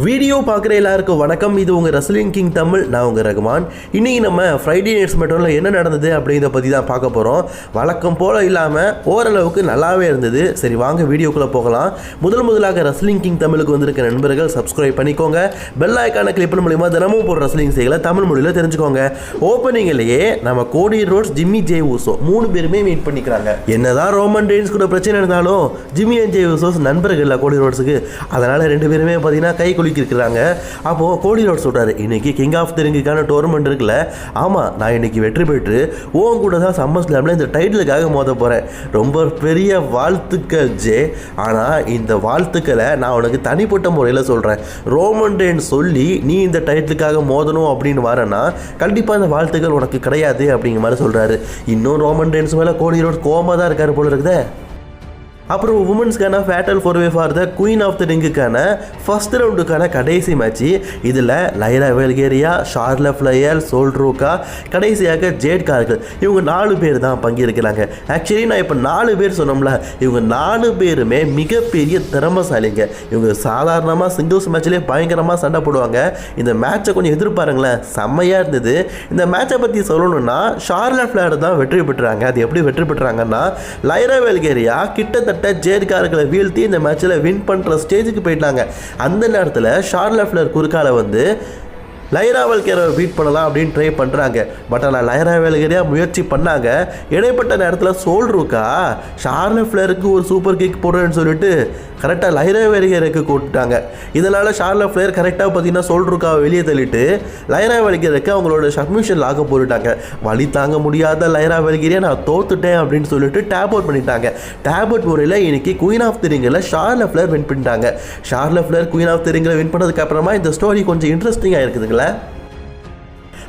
Video பார்க்குற எல்லாருக்கும் வணக்கம். இது உங்கள் ரெஸ்லிங் கிங் தமிழ். நான் உங்கள் ரகுமான். இன்றைக்கி நம்ம ஃப்ரைடே நைட்ஸ் மெட்ரோவில் என்ன நடந்தது அப்படிங்கிறத பற்றி தான் பார்க்க போகிறோம். வழக்கம் போல் இல்லாமல் ஓரளவுக்கு நல்லாவே இருந்தது. சரி வாங்க வீடியோக்குள்ளே போகலாம். முதலாக ரெஸ்லிங் கிங் தமிழுக்கு வந்திருக்க நண்பர்கள் சப்ஸ்கிரைப் பண்ணிக்கோங்க. பெல் ஐக்கான கிளிக் பண்ண மூலிமா தினமும் போகிற ரெஸ்லிங் செய்களை தமிழ் மொழியில் தெரிஞ்சுக்கோங்க. ஓப்பனிங்லேயே நம்ம கோடி ரோட்ஸ், ஜிம்மி ஜே ஊசோ 3 பேருமே மீட் பண்ணிக்கிறாங்க. என்னதான் ரோமன் ரெயின்ஸ் கூட பிரச்சனை இருந்தாலும் ஜிம்மி அண்ட் ஜே ஊசோஸ் நண்பர்கள் கோடி ரோட்ஸுக்கு. அதனால் 2 பேருமே பார்த்தீங்கன்னா கை இருக்கிறாங்க. அப்போ கோடி ரோட்ஸ் சொல்றாரு, இன்னைக்கு கிங் ஆஃப் தி ரிங்குக்கான டோர்னமெண்ட் இருக்குல்ல, ஆமா நான் இன்னைக்கு வெற்றி பெற்று உன் கூட தான் சம்மர் ஸ்லாம்ல இந்த டைட்டிலுக்காக மோத போறேன். ரொம்ப பெரிய வாழ்த்துக்கள் ஜே. ஆனா இந்த வாழ்த்துக்களை நான் உனக்கு தனிப்பட்ட முறையில் சொல்றேன். ரோமன் ரெயின்ஸ் சொல்லி நீ இந்த டைட்டிலுக்காக மோதணும் அப்படின்னு வரனா கண்டிப்பா இந்த வாழ்த்துக்கள் உனக்கு கிடையாது அப்படிங்கிற மாதிரி சொல்றாரு. இன்னும் ரோமன் ரெயின்ஸ் மேல கோடி ரோட்ஸ் கோமா தான் இருக்காரு போல இருக்குதே. அப்புறம் உமன்ஸ்க்கான fatal 4-way for the queen of the ரிங்குக்கான ஃபர்ஸ்ட் ரவுண்டுக்கான கடைசி மேட்ச்சு. இதில் லைரா வெல்கேரியா, ஷார்லட் ஃப்ளையர், சோல்ட்ரோக்கா, கடைசியாக ஜேட் கார்கில், இவங்க 4 பேர் தான் பங்கேற்கிறாங்க. ஆக்சுவலி நான் இப்போ 4 பேர் சொன்னோம்ல, இவங்க 4 பேருமே மிகப்பெரிய திறமசாலிங்க. இவங்க சாதாரணமாக சிங்கிள்ஸ் மேட்ச்லேயே பயங்கரமாக சண்டை போடுவாங்க. இந்த மேட்சை கொஞ்சம் எதிர்பாருங்களேன், செம்மையாக இருந்தது. இந்த மேட்சை பற்றி சொல்லணும்னா ஷார்லட் ஃப்ளையர் தான் வெற்றி பெற்றாங்க. அது எப்படி வெற்றி பெற்றாங்கன்னா, லைரா வெல்கேரியா கிட்டத்தட்ட ஜேட்காரர்களை வீழ்த்தி இந்த மேட்சில் வின் பண்ணுற ஸ்டேஜுக்கு போயிட்டாங்க. அந்த நேரத்தில் ஷார்லட் ஃப்ளையர் குறுக்கால வந்து லைரா வெல்கேரியாவை பீட் பண்ணலாம் அப்படின்னு ட்ரை பண்ணுறாங்க. பட் ஆனால் லைரா வெல்கேரியா முயற்சி பண்ணாங்க. இடைப்பட்ட நேரத்தில் சோல்ட்ரோக்கா ஷார்லட் ஃப்ளையருக்கு ஒரு சூப்பர் கிக் போடுறேன்னு சொல்லிட்டு கரெக்டாக லைரா வெல்கேரியாவுக்கு கூப்பிட்டாங்க. இதனால் ஷார்லட் ஃப்ளையர் கரெக்டாக பார்த்தீங்கன்னா சோல்ட்ரோக்காவை வெளியே தள்ளிட்டு லைரா வெல்கேரியாவுக்கு அவங்களோட சப்மிஷன் லாக போட்டுட்டாங்க. வழி தாங்க முடியாத லைரா வெல்கேரியா நான் தோத்துட்டேன் அப்படின்னு சொல்லிட்டு டேப் அவுட் பண்ணிட்டாங்க. டேப் அவுட் முறையில் இன்னைக்கு குயின் ஆஃப் தி ரிங்கில் ஷார்லட் ஃப்ளையர் வின் பண்ணிட்டாங்க. Charlotte Flair queen of the ரிங்கில் வின் பண்ணதுக்கு அப்புறமா இந்த ஸ்டோரி கொஞ்சம் இன்ட்ரெஸ்டிங்காக இருக்குதுங்களா.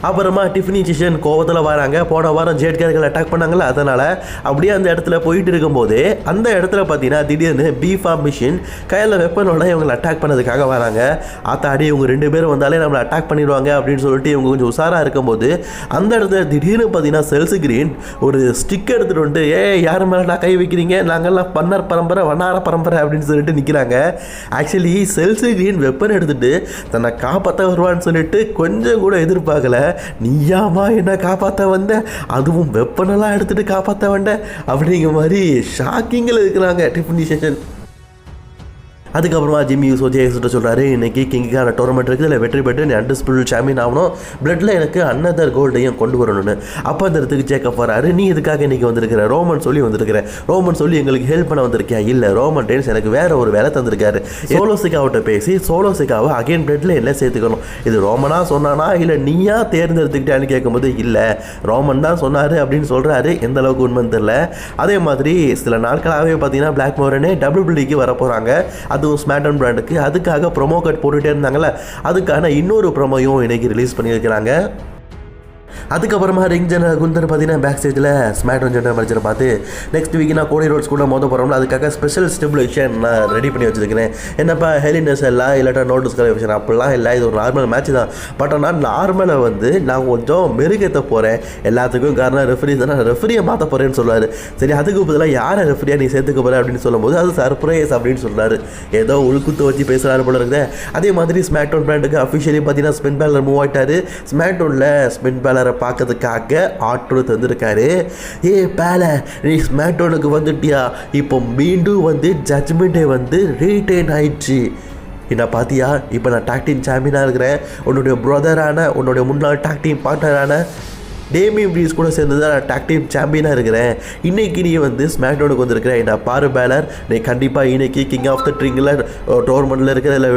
அப்புறமா டிஃபினி சிஷன் கோவத்தில் வராங்க. போன வாரம் ஜேட்கார்கள் அட்டாக் பண்ணாங்களா, அதனால் அப்படியே அந்த இடத்துல போயிட்டு இருக்கும்போது அந்த இடத்துல பார்த்தீங்கன்னா திடீர்னு பீஃபார்ம் மிஷின் கையில் வெப்பனோட இவங்களை அட்டாக் பண்ணதுக்காக வராங்க. ஆத்தாடி இவங்க 2 பேரும் வந்தாலே நம்மளை அட்டாக் பண்ணிடுவாங்க அப்படின்னு சொல்லிட்டு இவங்க கொஞ்சம் உஷாராக இருக்கும்போது அந்த இடத்துல திடீர்னு பார்த்தீங்கன்னா செல்ஸ் கிரீன் ஒரு ஸ்டிக் எடுத்துகிட்டு வந்துட்டு, யார் மேலே கை வைக்கிறீங்க, நாங்கள்லாம் பன்னர் பரம்பரை வண்ணார பரம்பரை அப்படின்னு சொல்லிட்டு நிற்கிறாங்க. ஆக்சுவலி செல்ஸ் கிரீன் வெப்பன் எடுத்துகிட்டு தன்னை காப்பாற்ற வருவான்னு சொல்லிட்டு கொஞ்சம் கூட எதிர்பார்க்கல. நீயாமா என்ன காப்பாற்ற வந்த, அதுவும் வெப்பனெல்லாம் எடுத்துகிட்டு காப்பாற்ற வந்த அப்படிங்கிற மாதிரி ஷாக்கிங்கில் இருக்கிறாங்க டிஃபினி செஷன். அதுக்கப்புறமா ஜிம்மி யூசோ ஜேஸ்கிட்ட சொல்கிறாரு, இன்றைக்கி கிங்குக்கான டோர்னமெண்ட் இருக்குது, இதில் வெற்றி பெற்று நீ அன்டிஸ்பியூட்டட் சாம்பியன் ஆகணும், பிளட்டில் எனக்கு அன்னதர் கோல்டையும் கொண்டு வரணும்னு. அப்போ அந்த இடத்துக்கு ஜேக்கப் வராரு. நீ இதுக்காக இன்றைக்கி வந்திருக்கிற, ரோமன் சொல்லி வந்திருக்கிறேன், ரோமன் சொல்லி எங்களுக்கு ஹெல்ப் பண்ண வந்திருக்கேன். இல்லை, ரோமன் ரெயின்ஸ் எனக்கு வேற ஒரு வேலை தந்திருக்காரு. சோலோசிக்காவிட்ட பேசி சோலோசிக்காவை அகைன் பிளட்டில் என்ன சேர்த்துக்கணும். இது ரோமனாக சொன்னானா இல்லை நீயா தேர்ந்தெடுத்துக்கிட்டான்னு கேட்கும்போது இல்லை ரோமன் தான் சொன்னார் அப்படின்னு சொல்கிறாரு. எந்த அளவுக்கு உண்மைன்னு தெரியல. அதே மாதிரி சில நாட்களாகவே பார்த்தீங்கன்னா பிளாக் மோரனே WWEக்கு வர போகிறாங்க, அதுவும் ஸ்மாக்டவுன் பிராண்டுக்கு. அதுக்காக ப்ரோமோ கட் போட்டுகிட்டே இருந்தாங்களே, அதுக்கான இன்னொரு ப்ரோமோயும் இன்னைக்கு ரிலீஸ் பண்ணியிருக்கிறாங்க. அதுக்கப்புறமா ரிங் ஜெனரல் குந்தர் பார்த்தீங்கன்னா பேக் ஸ்டேஜில் ஸ்மாக்டவுன் ஜெனரல் மேனேஜரை பார்த்து, நெக்ஸ்ட் வீக் நான் கோடி ரோட்ஸ் கூட மோத போகிறோம்ல, அதுக்காக ஸ்பெஷல் ஸ்டிபுலேஷன் நான் ரெடி பண்ணி வச்சுருக்கிறேன். என்னப்பா ஹெலினஸ் எல்லாம் இல்லாட்டா நோட்டீஸ் கலெக்ஷன் அப்படிலாம் இல்லை, இது ஒரு நார்மல் மேட்ச் தான். பட் ஆனால் நார்மலை வந்து நான் கொஞ்சம் மெருகேற்ற போகிறேன். எல்லாத்துக்கும் காரணம் ரெஃப்ரி தான், நான் ரெஃப்ரியை மாற்ற போகிறேன்னு சொல்லுவார். சரி அதுக்கு பதிலாக யாரை ரெஃப்ரியாக நீ சேர்த்துக்க போகிற அப்படின்னு சொல்லும்போது அது சர்ப்ரைஸ் அப்படின்னு சொல்கிறாரு. ஏதோ உள்குத்து வச்சு பேசுகிறாரு போல இருக்குது. அதே மாதிரி ஸ்மாக்டவுன் பிராண்டுக்கு அஃபிஷியலி பார்த்தீங்கன்னா ஸ்பின் பேலர் மூவ் ஆகிட்டாரு. ஸ்மாக்டவுனில் ஸ்பின் பேலரை பார்க்கறதுக்காக ஆட்ரு தந்திருக்காரு. பேல நீ ஸ்மாக்டவுனுக்கு வந்துட்டியா, இப்போ மீண்டும் வந்து ஜட்ஜ்மெண்ட்டே வந்து ரீட்டைன் ஆயிடுச்சு. என்ன பார்த்தியா, இப்போ நான் டாக் டீம் சாம்பியனாக இருக்கிறேன். உன்னுடைய பிரதரான, உன்னுடைய முன்னாள் டாக் டீம் பார்ட்னரான டேமியன் ப்ரீஸ் கூட சேர்ந்து தான் நான் டாக் டீம் சாம்பியனாக இருக்கிறேன். இன்றைக்கி நீ வந்து ஸ்மாக்டவுனுக்கு வந்திருக்கிறேன். என்ன பாரு பேலர், நீ கண்டிப்பாக இன்றைக்கி கிங் ஆஃப் த ரிங்கில் டோர்னமெண்ட்டில் இருக்கிறதில்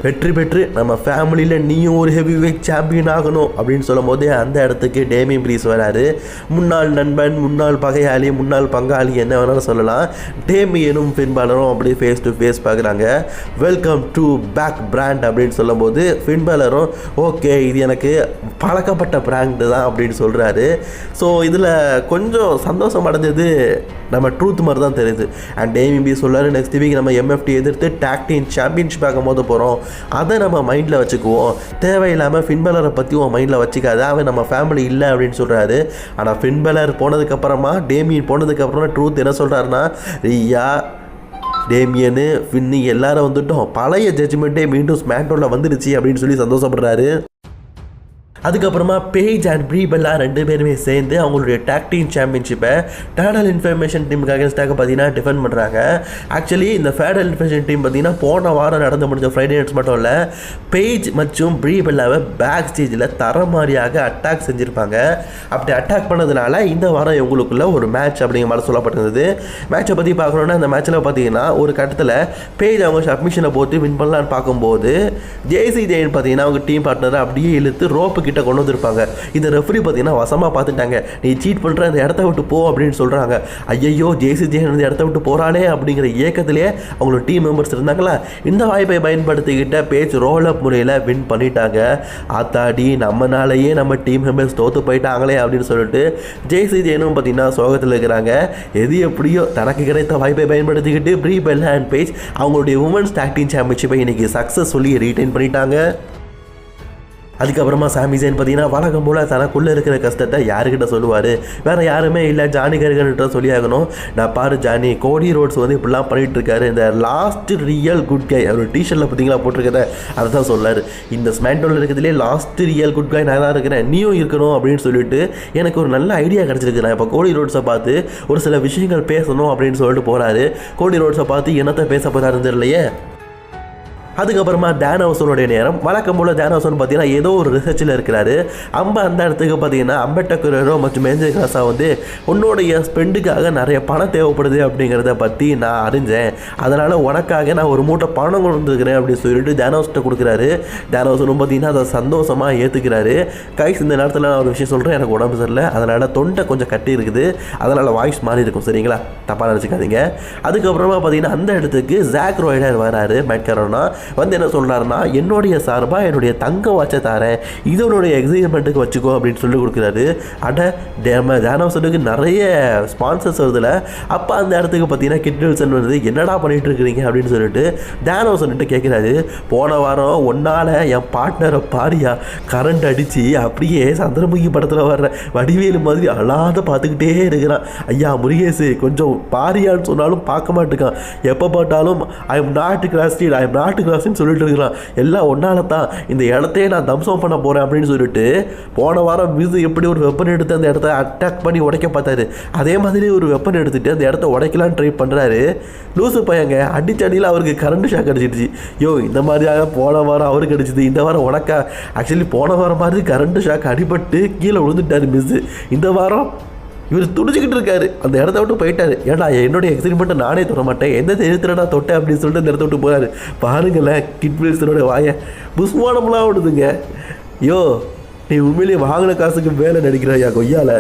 வெற்றி பெற்று நம்ம ஃபேமிலியில் நீயும் ஒரு ஹெவி வெயிட் சாம்பியன் ஆகணும் அப்படின்னு சொல்லும் போது அந்த இடத்துக்கு டேமியன் ப்ரீஸ் வராரு. முன்னாள் நண்பன், முன்னாள் பகையாளி, முன்னாள் பங்காளி என்ன வேணாலும் சொல்லலாம். டேமியனும் ஃபின் பேலரும் அப்படியே ஃபேஸ் டு ஃபேஸ் பார்க்குறாங்க. வெல்கம் டு பேக் பிராண்ட் அப்படின்னு சொல்லும் போது ஃபின் பேலரும் ஓகே இது எனக்கு பழக்கப்பட்ட பிராண்டு தான் அப்படின்னு சொல்கிறார். ஸோ இதில் கொஞ்சம் சந்தோஷம் அடைஞ்சது நம்ம ட்ரூத் மாதிரி தான் தெரியுது. அண்ட் டேமிபி சொல்கிறாரு, நெக்ஸ்ட் வீக் நம்ம MFT எதிர்த்து டாக் டீம் சாம்பியன்ஷிப் ஆகும் போது போகிறோம், அதை நம்ம மைண்டில் வச்சுக்குவோம். தேவையில்லாமல் ஃபின் பேலரை பற்றி உன் மைண்டில் வச்சுக்காது, அவன் நம்ம ஃபேமிலி இல்லை அப்படின்னு சொல்கிறாரு. ஆனால் ஃபின் பேலர் போனதுக்கப்புறமா, டேமியன் போனதுக்கப்புறமா ட்ரூத் என்ன சொல்கிறாருன்னா, ரியா டேமியனு ஃபின்னி எல்லாரும் வந்துட்டோம், பழைய ஜட்ஜ்மெண்ட்டே மீண்டும் ஸ்மாக்டவுனில் வந்துடுச்சு அப்படின்னு சொல்லி சந்தோஷப்படுறாரு. அதுக்கப்புறமா பேஜ் அண்ட் ப்ரீ பெல்லா 2 பேருமே சேர்ந்து அவங்களுடைய டாக் டீம் சாம்பியன்ஷிப்பை டேடல் இன்ஃபர்மேஷன் டீமுக்கு அகேன்ஸ்டாக பார்த்தீங்கன்னா டிஃபெண்ட் பண்ணுறாங்க. ஆக்சுவலி இந்த ஃபேடல் இன்ஃபர்மேஷன் டீம் பார்த்தீங்கன்னா போன வாரம் நடந்து முடிஞ்ச ஃப்ரைடே நைட்ஸ் மட்டும் இல்லை, பேஜ் மற்றும் ப்ரீ பெல்லாவை பேக் ஸ்டேஜில் தரமாரியாக அட்டாக் செஞ்சுருப்பாங்க. அப்படி அட்டாக் பண்ணதுனால இந்த வாரம் இவங்களுக்குள்ள ஒரு மேட்ச் அப்படிங்கிற மாதிரி சொல்லப்பட்டிருந்தது. மேட்சை பற்றி பார்க்கணுன்னா அந்த மேட்ச்சில் பார்த்தீங்கன்னா ஒரு கட்டத்தில் பேஜ் அவங்க சப்மிஷனை போட்டு வின் பண்ணலான்னு பார்க்கும்போது ஜேசி ஜெயின் பார்த்தீங்கன்னா அவங்க டீம் பார்ட்னரை அப்படியே இழுத்து ரோப்பு கிட்ட கொண்டு வந்திருப்பாங்க. இந்த ரெஃப்ரி பார்த்தீங்கன்னா வசமாக பார்த்துட்டாங்க, நீ சீட் பண்ணுற அந்த இடத்த விட்டு போ அப்படின்னு சொல்கிறாங்க. ஐயோ ஜேசி ஜெயின் இந்த இடத்த விட்டு போகிறானே அப்படிங்கிற ஏக்கத்திலே அவங்களோட டீம் மெம்பர்ஸ் இருந்தாங்களா, இந்த வாய்ப்பை பயன்படுத்திக்கிட்ட பேஜ் ரோல் அப் முறையில் வின் பண்ணிட்டாங்க. ஆத்தாடி நம்மனாலேயே நம்ம டீம் மெம்பர்ஸ் தோற்று போயிட்டாங்களே அப்படின்னு சொல்லிட்டு ஜேசி ஜெயினும் பார்த்தீங்கன்னா சோகத்தில் இருக்கிறாங்க. எது எப்படியோ தனக்கு கிடைத்த வாய்ப்பை பயன்படுத்திக்கிட்டு ப்ரீ பெல்லா அண்ட் பேஜ் அவங்களுடைய உமன்ஸ் டாக் டீம் சாம்பியன்ஷிப்பை இன்னைக்கு சக்ஸஸ்ஃபுல்லி ரீட்டைன் பண்ணிட்டாங்க. அதுக்கப்புறமா சாமி ஜெயின் பார்த்தீங்கன்னா வழக்கம் போல் தனக்குள்ளே இருக்கிற கஷ்டத்தை யாருக்கிட்ட சொல்லுவார், வேறு யாருமே இல்லை, ஜானி கர்கர்கிட்ட சொல்லி ஆகணும். நான் பாரு ஜானி, கோடி ரோட்ஸ் வந்து இப்படிலாம் பண்ணிகிட்டு இருக்காரு, இந்த லாஸ்ட் ரியல் குட் கை அவர் டிஷர்ட்டில் பார்த்தீங்களா போட்டிருக்கத அதை தான் சொல்லார். இந்த ஸ்மாக்டவுனில் இருக்கிறதுலே லாஸ்ட் ரியல் குட் கை நான் தான் இருக்கிறேன், நீயும் இருக்கணும் அப்படின்னு சொல்லிட்டு எனக்கு ஒரு நல்ல ஐடியா கிடச்சிருக்கு. நான் இப்போ கோடி ரோட்ஸை பார்த்து ஒரு சில விஷயங்கள் பேசணும் அப்படின்னு சொல்லிட்டு போகிறாரு. கோடி ரோட்ஸை பார்த்து என்னத்தை பேச போகிறாருன்னு தெரியலையே. அதுக்கப்புறமா டேனோசனுடைய நேரம் வழக்கம் போல் டேனோசன் பார்த்தீங்கன்னா ஏதோ ஒரு ரிசர்ச்சில் இருக்கிறாரு. அந்த இடத்துக்கு பார்த்தீங்கன்னா அம்பேட்கரோ மற்றும் மேஞ்சர் கிராஸா வந்து உன்னுடைய ஸ்பெண்டுக்காக நிறைய பணம் தேவைப்படுது அப்படிங்கிறத பற்றி நான் அறிஞ்சேன், அதனால் உனக்காக நான் ஒரு மூட்டை பணம் கொண்டு வந்துருக்கிறேன் அப்படின்னு சொல்லிட்டு டேனோஸ்கிட்ட கொடுக்குறாரு. டேனோசனும் பார்த்தீங்கன்னா அதை சந்தோஷமாக ஏற்றுக்கிறாரு. கைஸ் இந்த நேரத்தில் நான் ஒரு விஷயம் சொல்கிறேன், எனக்கு உடம்பு சரியில்லை, அதனால் தொண்டை கொஞ்சம் கட்டி இருக்குது, அதனால் வாய்ஸ் மாறி இருக்கும், சரிங்களா, தப்பாக நினச்சிக்காதீங்க. அதுக்கப்புறமா பார்த்தீங்கன்னா அந்த இடத்துக்கு ஜாக் ரோய்டர் வராரு. மேட்கரோனா வந்து என்ன சொல்கிறாருன்னா, என்னுடைய சார்பாக என்னுடைய தங்க வாட்சை தரேன், இதனுடைய எக்ஸைட்மெண்ட்டுக்கு வச்சுக்கோ அப்படின்னு சொல்லி கொடுக்குறாரு. டேனோசனுக்கு நிறைய ஸ்பான்சர்ஸ் வருதுல. அப்போ அந்த இடத்துக்கு பார்த்தீங்கன்னா கிட் வில்சன் வந்து என்னடா பண்ணிட்டு இருக்கிறீங்க அப்படின்னு சொல்லிட்டு டேனோசன்கிட்ட கேட்குறாரு. போன வாரம் ஒன்னால் என் பார்ட்னரை பாரியா கரண்ட் அடித்து அப்படியே சந்திரமுகி படத்தில் வர்ற வடிவேலு மாதிரி அழாத பார்த்துக்கிட்டே இருக்கிறான். ஐயா முருகேசு கொஞ்சம் பாரியான்னு சொன்னாலும் பார்க்க மாட்டேக்கான், எப்போ பார்த்தாலும் I am not crossed, I am not கிராஸ்டின்னு சொல்லிட்டு இருக்கிறான், எல்லாம் ஒன்னால தான் இந்த இடத்தையே நான் தம்சம் பண்ண போகிறேன் அப்படின்னு சொல்லிட்டு போன வாரம் மிஸ் எப்படி ஒரு வெப்பன் எடுத்து அந்த இடத்த அட்டாக் பண்ணி உடைக்க பார்த்தாரு, அதே மாதிரி ஒரு வெப்பன் எடுத்துகிட்டு அந்த இடத்த உடைக்கலான்னு ட்ரை பண்ணுறாரு. லூசு பையங்க அடிச்சடியில் அவருக்கு கரண்ட் ஷாக் அடிச்சிடுச்சு. யோ இந்த மாதிரியாக போன வாரம் அவருக்கு அடிச்சிது, இந்த வாரம் உனக்கா? ஆக்சுவலி போன வாரம் மாதிரி கரண்ட் ஷாக் அடிபட்டு கீழே விழுந்துட்டார் மிஸ், இந்த வாரம் இவர் துடிச்சிக்கிட்டு இருக்காரு, அந்த இடத்த விட்டு போயிட்டாரு. ஏன்னா என்னுடைய எக்ஸைட்மெண்ட்டை நானே தொட மாட்டேன், எந்த தெரியுதுடா தொட்டேன் அப்படின்னு சொல்லிட்டு அந்த இடத்த விட்டு போகிறாரு. பாருங்களேன் கிட் வில்சனோட வாயை புஸ்வானம்லாம் விடுதுங்க. யோ நீ உண்மையிலேயே வாங்கின காசுக்கு வேலை நடிக்கிறாயா கொய்யால.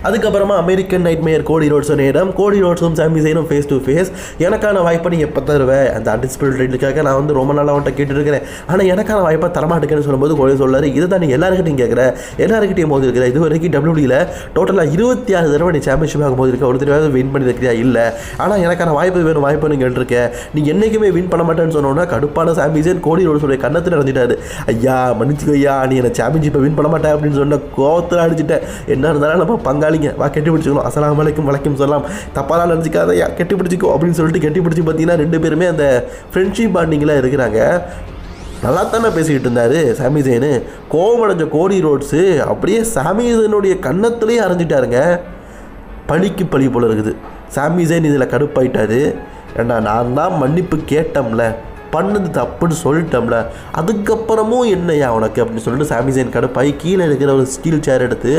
அதுக்கப்புறமா அமெரிக்கன் நைட்மேர் கோடி ரோட்ஸும் நேரம், கோடி ரோட்ஸும் சாமி ஜெயினும் ஃபேஸ் டு ஃபேஸ். எனக்கான வாய்ப்பை நீ எப்போ தருவேன், அந்த அன்டிஸ்பியூட்டட் டைட்டிலுக்காக நான் வந்து ரொம்ப நாளாக அவன்கிட்ட கேட்டுருக்கிறேன், ஆனால் எனக்கான வாய்ப்பை தரமாட்டேன்னு சொல்லும்போது கோடி சொல்லாரு, இதை தான் நீ எல்லாருக்கிட்டையும் கேட்குற, எல்லாருக்கிட்டையும் மோதி இருக்கிற, இது வரைக்கும் டபிள்யூடியில் டோட்டலாக 26 தடவை நீ சாம்பியன்ஷிப் ஆகும் போது இருக்க, ஒரு தடவை வின் பண்ணியிருக்கிறியா? இல்லை, ஆனால் எனக்கான வாய்ப்பு வேணும், வாய்ப்புன்னு கேட்டிருக்கேன், நீ என்றைக்குமே வின் பண்ண மாட்டேன்னு சொன்னோன்னா கடுப்பான சாமி ஜெயின் கோடி ரோட்ஸுடைய கண்ணத்தில் அடைஞ்சிட்டாரு. ஐயா மன்னிச்சுக்கோ ஐயா, நீ என்னை சாம்பியன்ஷிப்பை வின் பண்ண மாட்டேன் அப்படின்னு சொன்ன கோவத்தில் அடிச்சுட்டேன், என்ன இருந்தாலும் நம்ம பங்காளி வா கெட்டி பிடிச்சிக்கணும், அஸ்ஸலாமு அலைக்கும் வலைக்கும் சொல்லலாம், தப்பாலாம் நினச்சிக்காதையா கெட்டி பிடிச்சிக்கோ அப்படின்னு சொல்லிட்டு கெட்டி பிடிச்சி பார்த்தீங்கன்னா 2 பேருமே அந்த ஃப்ரெண்ட்ஷிப் பாண்டிங்கில் இருக்கிறாங்க. நல்லா தானே பேசிக்கிட்டு இருந்தார் சாமி ஜெயின். கோவமடைஞ்ச கோடி ரோட்ஸு அப்படியே சாமி ஜெயினுடைய கன்னத்துலேயே அரைஞ்சிட்டாருங்க. பழிக்கு பழி போல இருக்குது. சாமி ஜெயின் இதில் கடுப்பாயிட்டாரு. ஏன்னா நான் தான் மன்னிப்பு கேட்டோம்ல, பண்ணது தப்புன்னு சொல்லிட்டோம்ல, அதுக்கப்புறமும் என்னையா உனக்கு அப்படின்னு சொல்லிட்டு சாமி ஜெயின் கடுப்பாய் கீழே இருக்கிற ஒரு ஸ்டீல் சேர் எடுத்து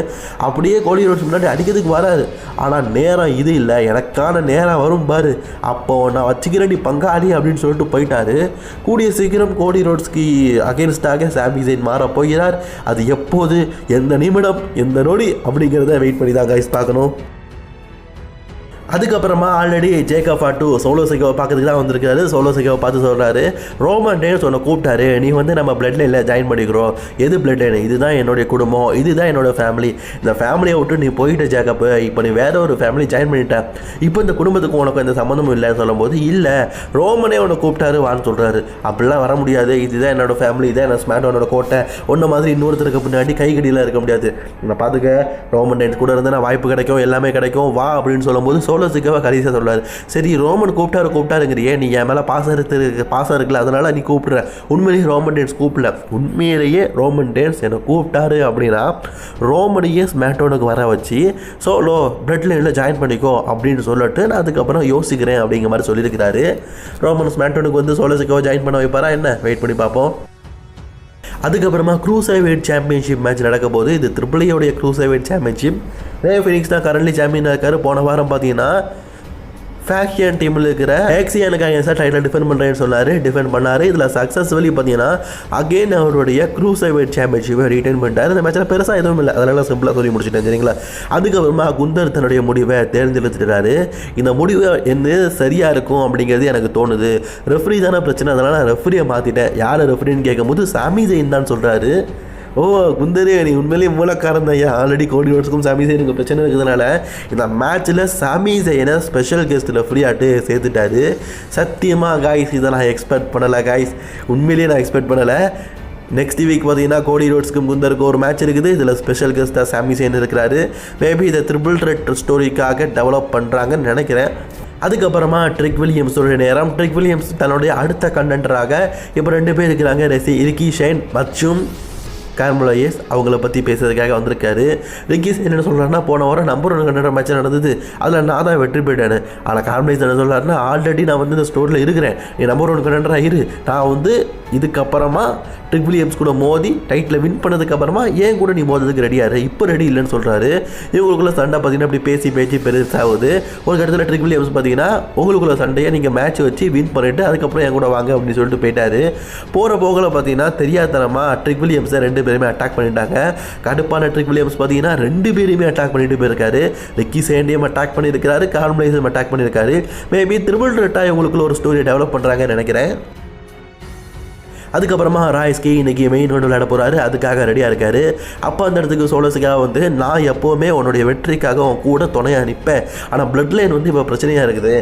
அப்படியே கோடி ரோட்ஸ் முன்னாடி அடிக்கிறதுக்கு வராரு. ஆனால் நேரம் இது இல்லை, எனக்கான நேரம் வரும் பாரு, அப்போ நான் வச்சுக்கிறேன் நீ பங்காளி அப்படின்னு சொல்லிட்டு போயிட்டாரு. கூடிய சீக்கிரம் கோடி ரோட்ஸ்க்கு அகேன்ஸ்டாக சாமி ஜெயின் மாற போகிறார். அது எப்போது, எந்த நிமிடம், எந்த நொடி அப்படிங்கிறத வெயிட் பண்ணி தான் கைஸ் பார்க்கணும். அதுக்கப்புறமா ஆல்ரெடி ஜேக்கப் ஃபாட்டு சோலோ சிகோவை பார்க்கறதுக்கு தான் வந்திருக்காரு. சோலோ சிகோவை பார்த்து சொல்கிறாரு, ரோமன் ரெயின்ஸ் உன்னை கூப்பிட்டாரு, நீ வந்து நம்ம பிளட் லைனில் ஜாயின் பண்ணிக்கிறோம். எது பிளட் லைன்? இதுதான் என்னுடைய குடும்பம், இதுதான் என்னோடய ஃபேமிலி, இந்த ஃபேமிலியை விட்டு நீ போயிட்ட ஜேக்கப்பு, இப்போ நீ வேற ஒரு ஃபேமிலி ஜாயின் பண்ணிட்டேன், இப்போ இந்த குடும்பத்துக்கு உனக்கு எந்த சம்மந்தமும் இல்லைன்னு சொல்லும்போது, இல்லை ரோமனே உன்னை கூப்பிட்டாரு வான்னு சொல்கிறாரு. அப்படிலாம் வர முடியாது, இதுதான் என்னோடய ஃபேமிலி, இதான் என்ன ஸ்மாக்டவுனோட கோட்டை, ஒன்றை மாதிரி இன்னொருத்தருக்கு பின்னாடி கைகடியில் இருக்க முடியாது, நான் பார்த்துக்க ரோமன் ரெயின்ஸ் கூட இருந்து நான் வாய்ப்பு கிடைக்கும், எல்லாமே கிடைக்கும் வா அப்படின்னு சொல்லும்போது சோலோ சிக்காவை கடைசியாக சொல்லுவார், சரி ரோமன் கூப்பிட்டாருங்கிறியே, நீ என் மேலே பாசம் இருக்குல்ல, அதனால் நீ கூப்பிடுற. உண்மையிலேயே ரோமன் டேன்ஸ் கூப்பிடல, உண்மையிலேயே ரோமன் டேன்ஸ் என்னை கூப்பிட்டாரு அப்படின்னா ரோமனையே ஸ்மாக்டவுனுக்கு வர வச்சு சோலோ பிளட் லைனில் ஜாயின் பண்ணிக்கோ அப்படின்னு சொல்லிட்டு நான் அதுக்கப்புறம் யோசிக்கிறேன் அப்படிங்கிற மாதிரி சொல்லியிருக்கிறாரு. ரோமன் ஸ்மாக்டவுனுக்கு வந்து சோலோ சிக்காவை ஜாயின் பண்ண வைப்பாரா என்ன, வெயிட் பண்ணி பார்ப்போம். அதுக்கப்புறமா க்ரூசர்வெயிட் சாம்பியன்ஷிப் மேட்ச் நடக்க போது. இது ட்ரிபிள்ஏடைய க்ரூசர்வெயிட் சாம்பியன்ஷிப். ரே ஃபினிக்ஸ் தான் கரண்ட்லி சாம்பியனாக இருக்கார். போன வாரம் பார்த்தீங்கன்னா ஃபேக்ஷன் டீமில் இருக்கிற எக்ஸியானுக்கு அகேன்ஸ்டாக டைட்டில் டிஃபெண்ட் பண்ணுறேன்னு டிஃபெண்ட் பண்ணார். இதில் சக்ஸஸ்ஃபுல்லி பார்த்தீங்கன்னா அகெயின் அவருடைய க்ரூசர்வெயிட் சாம்பியன்ஷிப்பை ரிட்டைன் பண்ணிட்டார். இந்த மேட்சில் பெருசாக எதுவும் இல்லை, அதனால் சிம்பிளாக சொல்லி முடிச்சுட்டேன் சரிங்களா. அதுக்கப்புறமா குந்தர் தன்னுடைய முடிவை தேர்ந்தெடுத்துட்டாரு. இந்த முடிவு என்ன சரியாக இருக்கும் அப்படிங்கிறது எனக்கு தோணுது. ரெஃப்ரி தானே பிரச்சனை, அதனால் நான் ரெஃப்ரியை மாற்றிட்டேன். யார் ரெஃப்ரின்னு கேட்கும்போது சாமி ஜெயின் தான் சொல்கிறாரு. ஓ குந்தரே, நீ உண்மையிலேயே மூலக்காரன் தான். ஆல்ரெடி கோடி ரோட்ஸுக்கும் சாமி ஜெயினுக்கு பிரச்சனை இருக்கிறதுனால இந்த மேட்ச்சில் சாமி ஜெயினை ஸ்பெஷல் கெஸ்ட்டில் ஃப்ரீயாட்டு சேர்த்துட்டாரு. சத்தியமாக காய்ஸ் இதை நான் எக்ஸ்பெக்ட் பண்ணலை காய்ஸ், உண்மையிலேயே நான் எக்ஸ்பெக்ட் பண்ணலை. நெக்ஸ்ட் வீக் பார்த்தீங்கன்னா கோடி ரோட்ஸ்க்கும் குந்தருக்கு ஒரு மேட்ச் இருக்குது. இதில் ஸ்பெஷல் கெஸ்ட்டாக சாமி ஜெயின் இருக்கிறாரு. மேபி இதை ட்ரிபிள் த்ரெட் ஸ்டோரிக்காக டெவலப் பண்ணுறாங்கன்னு நினைக்கிறேன். அதுக்கப்புறமா ட்ரிக் வில்லியம்ஸோடைய நேரம். ட்ரிக் வில்லியம்ஸ் தன்னுடைய அடுத்த கண்டென்டராக இப்போ 2 பேர் இருக்கிறாங்க, ரிக்கி ஷைன் மற்றும் கார்மெலோ ஹேயஸ். அவங்கள பற்றி பேசுறதுக்காக வந்திருக்காரு. ரிக்கி ஷைன் என்ன சொல்கிறாருன்னா, போன வாரம் நம்பர் 1 கண்டென்டர் மேட்ச் நடந்தது, அதில் நான் தான் வெற்றி போயிட்டேன். ஆனால் கார்மெலோ ஹேயஸ் என்ன சொல்கிறாருன்னா, ஆல்ரெடி நான் வந்து இந்த ஸ்டோரில் இருக்கிறேன், நீ நம்பர் 1 கண்டென்டராக இரு, நான் வந்து இதுக்கப்புறமா ட்ரிக் வில்லியம்ஸ் கூட மோதி டைட்டில் வின் பண்ணதுக்கப்புறமா ஏன் கூட நீ மோதுறதுக்கு ரெடியாரு, இப்போ ரெடி இல்லைன்னு சொல்கிறாரு. இவங்களுக்குள்ள சண்டை பார்த்தீங்கன்னா அப்படி பேசி பெருசாகுது. ஒரு கட்டத்தில் ட்ரிக் வில்லியம்ஸ் பார்த்தீங்கன்னா உங்களுக்குள்ள சண்டையை நீங்கள் மேட்ச் வச்சு வின் பண்ணிவிட்டு அதுக்கப்புறம் என் கூட வாங்க அப்படின்னு சொல்லிட்டு போயிட்டாரு. போகிற போகல பார்த்தீங்கன்னா தெரியாதனமாக ட்ரிக் வில்லியம்ஸை 2 பேருமே அட்டாக் பண்ணிட்டாங்க. கடுப்பான ட்ரிக் வில்லியம்ஸ் பார்த்தீங்கன்னா 2 பேருமே அட்டாக் பண்ணிட்டு போயிருக்காரு. ரிக்கி ஷைனையும் அட்டாக் பண்ணியிருக்காரு, கார்மெலோ ஹேயஸையும் அட்டாக் பண்ணியிருக்காரு. மேபி ட்ரிபிள் த்ரெட்டாக இவங்களுக்குள்ள ஒரு ஸ்டோரியை டெவலப் பண்ணுறாங்கன்னு நினைக்கிறேன். அதுக்கப்புறமா ராய்ஸ்கி இன்றைக்கி மெயின் ரோடு விளையாட போகிறாரு, அதுக்காக ரெடியாக இருக்கார். அப்போ அந்த இடத்துக்கு சோலோ சிக்காவை வந்து, நான் எப்போவுமே உன்னுடைய வெற்றிக்காக உன் கூட துணையாக நிற்பேன், ஆனால் பிளட் லைன் வந்து இப்போ பிரச்சனையாக இருக்குது,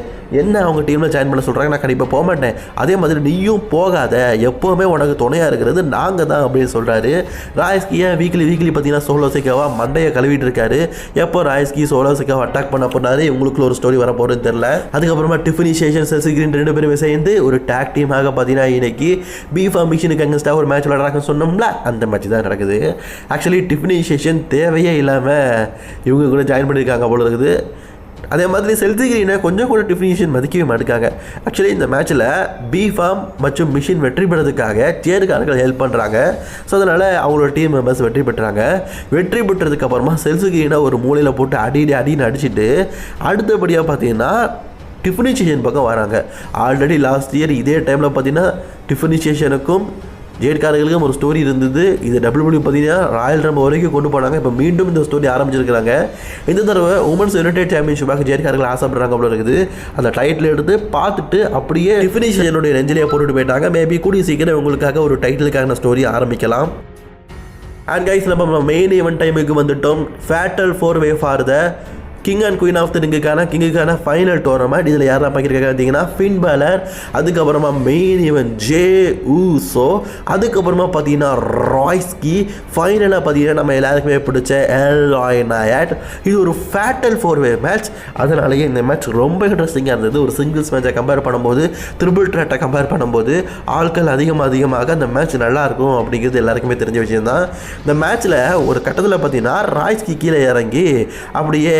என்ன அவங்க டீமில் ஜாயின் பண்ண சொல்கிறாங்க, நான் கண்டிப்பாக போக மாட்டேன், அதே மாதிரி நீயும் போகாத, எப்போவுமே உனக்கு துணையாக இருக்கிறது நாங்கள் தான் அப்படின்னு சொல்கிறாரு. ராய்ஸ்கியை வீக்லி பார்த்தீங்கன்னா சோலோ சிக்காவா மண்டையை கழுவிட்டு இருக்காரு. எப்போ ராய்ஸ்கி சோலோ சிக்காவை அட்டாக் பண்ண போனாரு, இவங்களுக்குள்ள ஒரு ஸ்டோரி வர போகிறதுன்னு தெரியல. அதுக்கப்புறமா டிஃபனி சேஷன் செல்சி கிரீன் 2 பேருமே சேர்ந்து ஒரு டேக் டீமாக பார்த்தீங்கன்னா இன்னைக்கு பீஃபா மிஷனுக்கு அங்கேஸ்டாக ஒரு மேட்ச் விளையாடுறாங்கன்னு சொன்னோம்ல, அந்த மேட்ச் தான் நடக்குது. ஆக்சுவலி டிஃபனி சேஷன் தேவையே இல்லாமல் இவங்க கூட ஜாயின் பண்ணியிருக்காங்க போல இருக்குது. அதே மாதிரி செல்சி கிரீனை கொஞ்சம் கூட டிஃபினிஷன் மதிக்கவே மாட்டுக்காங்க. ஆக்சுவலி இந்த மேட்ச்சில் பிஃபார்ம் மற்றும் மிஷின் வெற்றி பெறதுக்காக சேருக்காரர்கள் ஹெல்ப் பண்ணுறாங்க. ஸோ அதனால் அவங்களோட டீம் மெம்பர்ஸ் வெற்றி பெற்றாங்க. வெற்றி பெற்றதுக்கு அப்புறமா செல்சி கிரீனை ஒரு மூலையில் போட்டு அடின்னு அடிச்சுட்டு அடுத்தபடியாக பார்த்தீங்கன்னா டிஃபினிஷேஷன் பக்கம் வராங்க. ஆல்ரெடி லாஸ்ட் இயர் இதே டைமில் பார்த்தீங்கன்னா டிஃபினிஷேஷனுக்கும் ஜேட்காரர்களுக்கும் ஒரு ஸ்டோரி இருந்தது. இது WWE பார்த்தீங்கன்னா ராயல் ரம்பல் வரைக்கும் கொண்டு போனாங்க. இப்போ மீண்டும் இந்த ஸ்டோரி ஆரம்பிச்சிருக்கிறாங்க. இந்த தடவை உமன்ஸ் யுனைடெட் சாம்பியன்ஷிப்பாக ஜேட்காரர்கள் ஆசைப்படுறாங்க போல இருக்குது. அந்த டைட்டில் எடுத்து பார்த்துட்டு அப்படியே டிஃபினிஷேஷனுடைய நெஞ்சிலேயே போட்டுட்டு போயிட்டாங்க. மேபி கூடிய சீக்கிரம் உங்களுக்காக ஒரு டைட்டிலுக்கான ஸ்டோரி ஆரம்பிக்கலாம். அண்ட் கைஸ், நம்ம மெயின் ஈவென்ட் டைமுக்கு வந்துட்டோம். Fatal 4-way for the king and queen of the கிங்குக்கான ஃபைனல் டோர்னமெண்ட். இதில் யாரெல்லாம் பார்க்குறாங்க பார்த்தீங்கன்னா ஃபின் பேலர், அதுக்கப்புறமா மெயின் ஈவென்ட் ஜே ஊசோ, அதுக்கப்புறமா பார்த்தீங்கன்னா ராய்ஸ்கி, ஃபைனலாக பார்த்தீங்கன்னா நம்ம எல்லாருக்குமே பிடிச்ச எல்ராய் நயாட். இது ஒரு ஃபேட்டல் 4-way மேட்ச். அதனாலேயே இந்த மேட்ச் ரொம்ப இன்ட்ரெஸ்டிங்காக இருந்தது. ஒரு சிங்கிள்ஸ் மேட்சை கம்பேர் பண்ணும்போது ட்ரிபிள் த்ரெட்டை கம்பேர் பண்ணும்போது ஆட்கள் அதிகமாக அந்த மேட்ச் நல்லாயிருக்கும் அப்படிங்கிறது எல்லாருக்குமே தெரிஞ்ச விஷயம் தான். இந்த மேட்ச்சில் ஒரு கட்டத்தில் பார்த்தீங்கன்னா ராய்ஸ்கி கீழே இறங்கி அப்படியே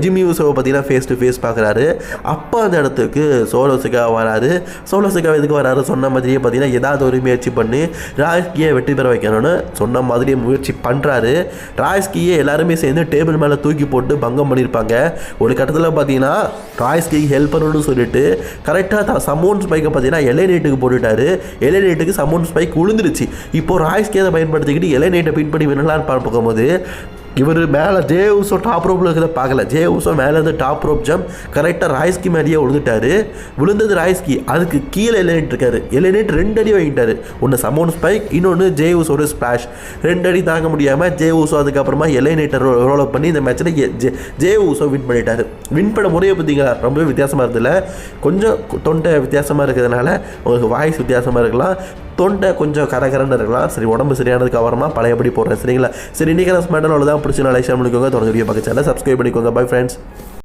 ஜிம்மி ஊசோவை பார்த்தீங்கன்னா ஃபேஸ் டு ஃபேஸ் பார்க்குறாரு. அப்போ அந்த இடத்துக்கு சோலோ சிக்கா வராரு. சோலோ சிக்கா எதுக்கு வராரு, சொன்ன மாதிரியே பார்த்தீங்கன்னா ஏதாவது ஒரு முயற்சி பண்ணி ராய்ஸ்கியை வெற்றி பெற வைக்கணும்னு சொன்ன மாதிரியே முயற்சி பண்ணுறாரு. ராய்ஸ்கியை எல்லாருமே சேர்ந்து டேபிள் மேலே தூக்கி போட்டு பங்கம் பண்ணியிருப்பாங்க. ஒரு கட்டத்தில் பார்த்தீங்கன்னா ராய்ஸ்கிக்கு ஹெல்ப் பண்ணணும்னு சொல்லிட்டு கரெக்டாக சமோன் ஸ்பைக்கை பார்த்தீங்கன்னா எலைநேட்டுக்கு போட்டுட்டாரு. எலைநேட்டுக்கு சமோன் ஸ்பைக் விழுந்துருச்சு. இப்போது ராய்ஸ்கியை அதை பயன்படுத்திக்கிட்டு எலைநேட்டை பின் பண்ணி வினலான்னு பார்க்கும்போது இவர் மேலே ஜே ஊசோ டாப் ரோப்பில் இருக்கிறத பார்க்கல. ஜே ஊசோ மேலே இருந்து டாப் ரோப் ஜம்ப் கரெக்டாக ராய்ஸ்கி மேலேயே விழுந்துட்டாரு. விழுந்தது ராய்ஸ்கி, அதுக்கு கீழே எலினேட் இருக்காரு. எலினேட் 2 அடி வாங்கிட்டாரு. ஒன்று சமோன் ஸ்பைக், இன்னொன்று ஜே ஊசோட ஸ்பிளாஷ். 2 அடி தாங்க முடியாமல் ஜே ஊசோ அதுக்கப்புறமா எலினேட்டர் ரோல் அப் பண்ணி இந்த மேட்ச்சில் ஜே ஊசோ வின் பண்ணிட்டாரு. வின் பண்ண முறையை பார்த்தீங்களா ரொம்பவே வித்தியாசமாக இருந்ததில்ல. கொஞ்சம் தொண்டை வித்தியாசமாக இருக்கிறதுனால உங்களுக்கு வாய்ஸ் வித்தியாசமாக இருக்கலாம், தொண்டை கொஞ்சம் கரகரன்னு இருக்கலாம். சரி, உடம்பு சரியானதுக்கு அப்புறமா பழையபடி போடுறேன் சரிங்களா. சரி, இன்றைக்கி நான் ஸ்மெண்டல் தான் பிடிச்சி நான் லைக் பண்ணிக்கோங்க. தொடர்ந்து வீடியோ பார்க்க சேனலை சப்ஸ்கிரைப் பண்ணிக்கோங்க. Bye friends.